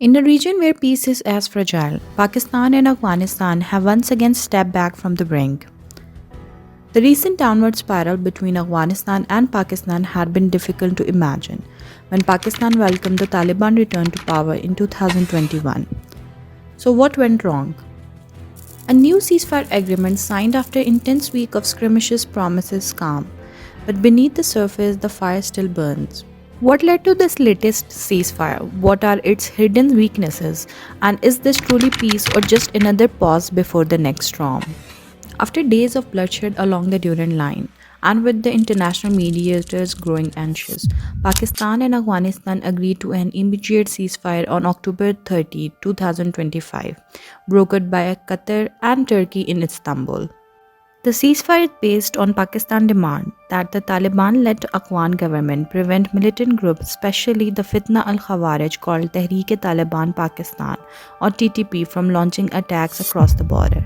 In a region where peace is as fragile, Pakistan and Afghanistan have once again stepped back from the brink. The recent downward spiral between Afghanistan and Pakistan had been difficult to imagine when Pakistan welcomed the Taliban return to power in 2021. So, what went wrong? A new ceasefire agreement signed after an intense week of skirmishes promises calm, but beneath the surface, the fire still burns. What led to this latest ceasefire? What are its hidden weaknesses? And is this truly peace or just another pause before the next storm? After days of bloodshed along the Durand Line, and with the international mediators growing anxious, Pakistan and Afghanistan agreed to an immediate ceasefire on October 30, 2025, brokered by Qatar and Turkey in Istanbul. The ceasefire is based on Pakistan demand that the Taliban-led Afghan government prevent militant groups, especially the Fitna al-Khawarij called Tehreek-e-Taliban Pakistan or TTP, from launching attacks across the border.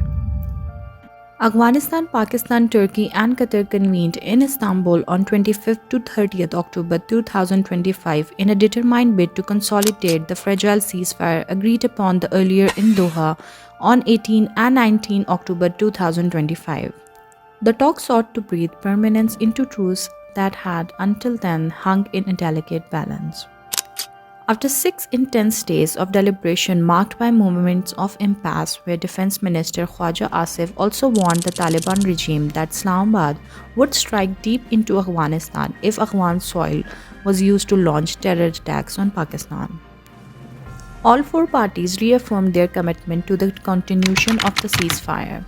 Afghanistan, Pakistan, Turkey and Qatar convened in Istanbul on 25th to 30th October 2025 in a determined bid to consolidate the fragile ceasefire agreed upon the earlier in Doha on 18 and 19 October 2025. The talks sought to breathe permanence into truce that had until then hung in a delicate balance. After 6 intense days of deliberation marked by moments of impasse where Defense Minister Khawaja Asif also warned the Taliban regime that Islamabad would strike deep into Afghanistan if Afghan soil was used to launch terror attacks on Pakistan. All 4 parties reaffirmed their commitment to the continuation of the ceasefire.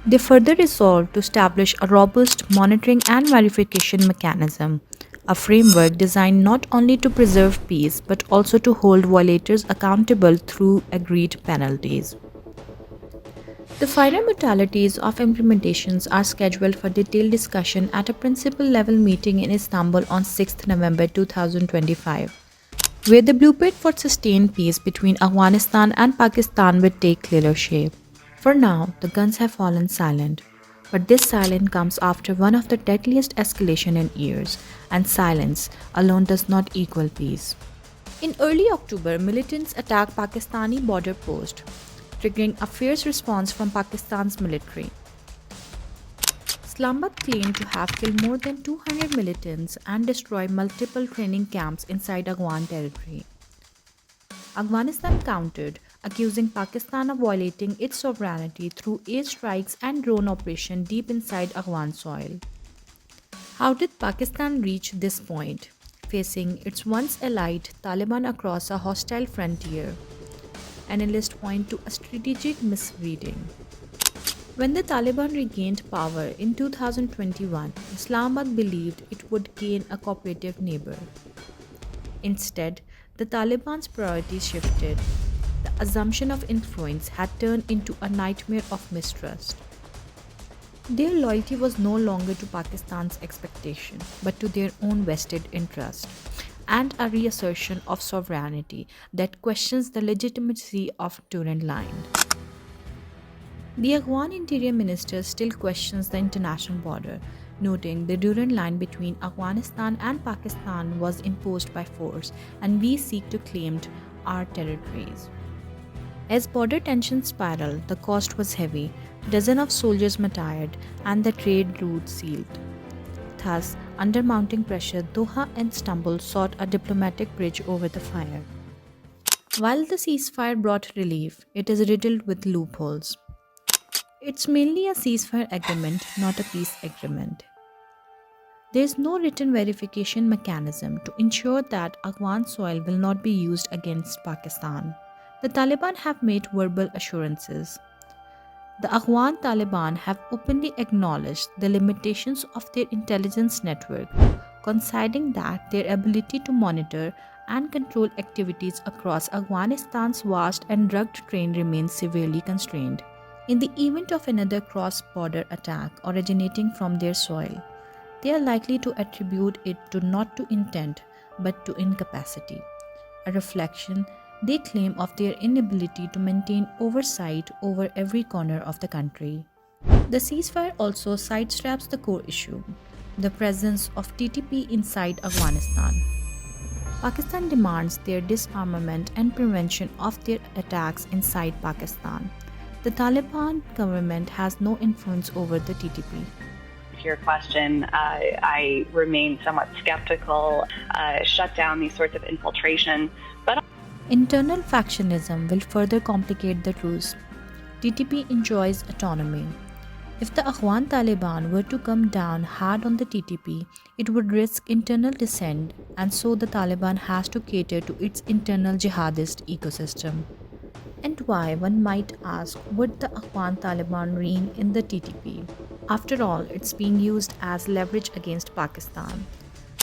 They further resolved to establish a robust monitoring and verification mechanism, a framework designed not only to preserve peace but also to hold violators accountable through agreed penalties. The final modalities of implementations are scheduled for detailed discussion at a principal level meeting in Istanbul on 6 November 2025, where the blueprint for sustained peace between Afghanistan and Pakistan will take clearer shape. For now, the guns have fallen silent, but this silence comes after one of the deadliest escalation in years, and silence alone does not equal peace. In early October, militants attacked Pakistani border post, triggering a fierce response from Pakistan's military. Islamabad claimed to have killed more than 200 militants and destroyed multiple training camps inside Afghan territory. Afghanistan countered, accusing Pakistan of violating its sovereignty through airstrikes and drone operations deep inside Afghan soil. How did Pakistan reach this point, facing its once allied Taliban across a hostile frontier? Analysts point to a strategic misreading. When the Taliban regained power in 2021, Islamabad believed it would gain a cooperative neighbor. Instead, the Taliban's priorities shifted. The assumption of influence had turned into a nightmare of mistrust. Their loyalty was no longer to Pakistan's expectation, but to their own vested interest, and a reassertion of sovereignty that questions the legitimacy of Durand Line. The Afghan Interior Minister still questions the international border, noting the Durand Line between Afghanistan and Pakistan was imposed by force, and we seek to claim our territories. As border tensions spiraled, the cost was heavy, dozens of soldiers martyred, and the trade route sealed. Thus, under mounting pressure, Doha and Istanbul sought a diplomatic bridge over the fire. While the ceasefire brought relief, it is riddled with loopholes. It's mainly a ceasefire agreement, not a peace agreement. There is no written verification mechanism to ensure that Afghan soil will not be used against Pakistan. The Taliban have made verbal assurances. The Afghan Taliban have openly acknowledged the limitations of their intelligence network, conceding that their ability to monitor and control activities across Afghanistan's vast and rugged terrain remains severely constrained. In the event of another cross-border attack originating from their soil, they are likely to attribute it to not to intent but to incapacity, a reflection they claim of their inability to maintain oversight over every corner of the country. The ceasefire also sidesteps the core issue, the presence of TTP inside Afghanistan. Pakistan demands their disarmament and prevention of their attacks inside Pakistan. The Taliban government has no influence over the TTP. To your question, I remain somewhat skeptical. Shut down these sorts of infiltration, but Internal factionism will further complicate the truce. TTP enjoys autonomy. If the Afghan Taliban were to come down hard on the TTP, it would risk internal dissent, and so the Taliban has to cater to its internal jihadist ecosystem. And why, one might ask, would the Afghan Taliban reign in the TTP? After all, it's being used as leverage against Pakistan.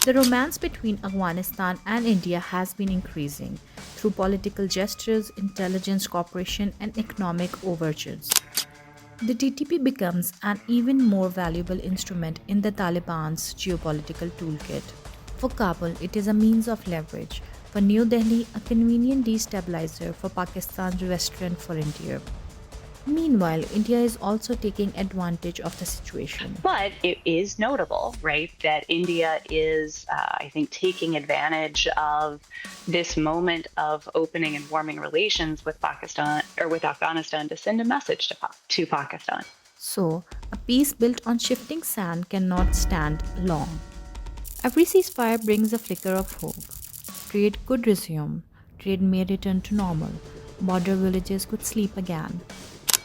The romance between Afghanistan and India has been increasing through political gestures, intelligence cooperation, and economic overtures. The TTP becomes an even more valuable instrument in the Taliban's geopolitical toolkit. For Kabul, it is a means of leverage. For New Delhi, a convenient destabilizer for Pakistan's western frontier. Meanwhile, India is also taking advantage of the situation. But it is notable, right, that India is, I think, taking advantage of this moment of opening and warming relations with Pakistan or with Afghanistan to send a message to Pakistan. So, a peace built on shifting sand cannot stand long. Every ceasefire brings a flicker of hope. Trade could resume, trade may return to normal, border villages could sleep again.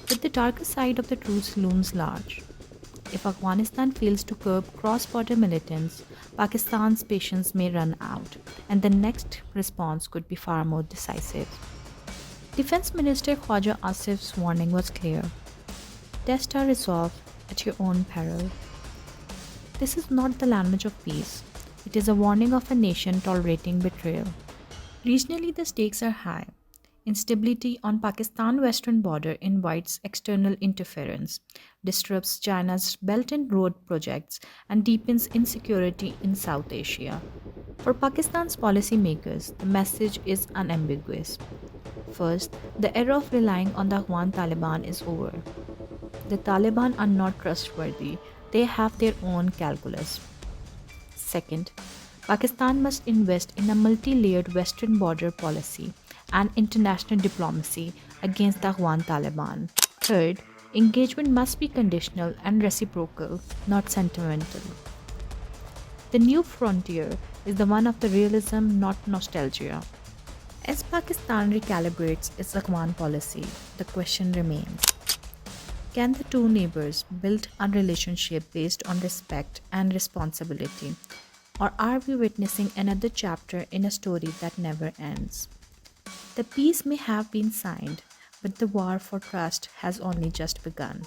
But the darker side of the truce looms large. If Afghanistan fails to curb cross-border militants, Pakistan's patience may run out, and the next response could be far more decisive. Defense Minister Khawaja Asif's warning was clear. Test our resolve at your own peril. This is not the language of peace. It is a warning of a nation tolerating betrayal. Regionally, the stakes are high. Instability on Pakistan's western border invites external interference, disrupts China's Belt and Road projects, and deepens insecurity in South Asia. For Pakistan's policymakers, the message is unambiguous. First, the era of relying on the Afghan Taliban is over. The Taliban are not trustworthy, they have their own calculus. Second, Pakistan must invest in a multi-layered western border policy and international diplomacy against the Afghan Taliban. Third, engagement must be conditional and reciprocal, not sentimental. The new frontier is the one of the realism, not nostalgia. As Pakistan recalibrates its Afghan policy, the question remains: can the two neighbors build a relationship based on respect and responsibility? Or are we witnessing another chapter in a story that never ends? The peace may have been signed, but the war for trust has only just begun.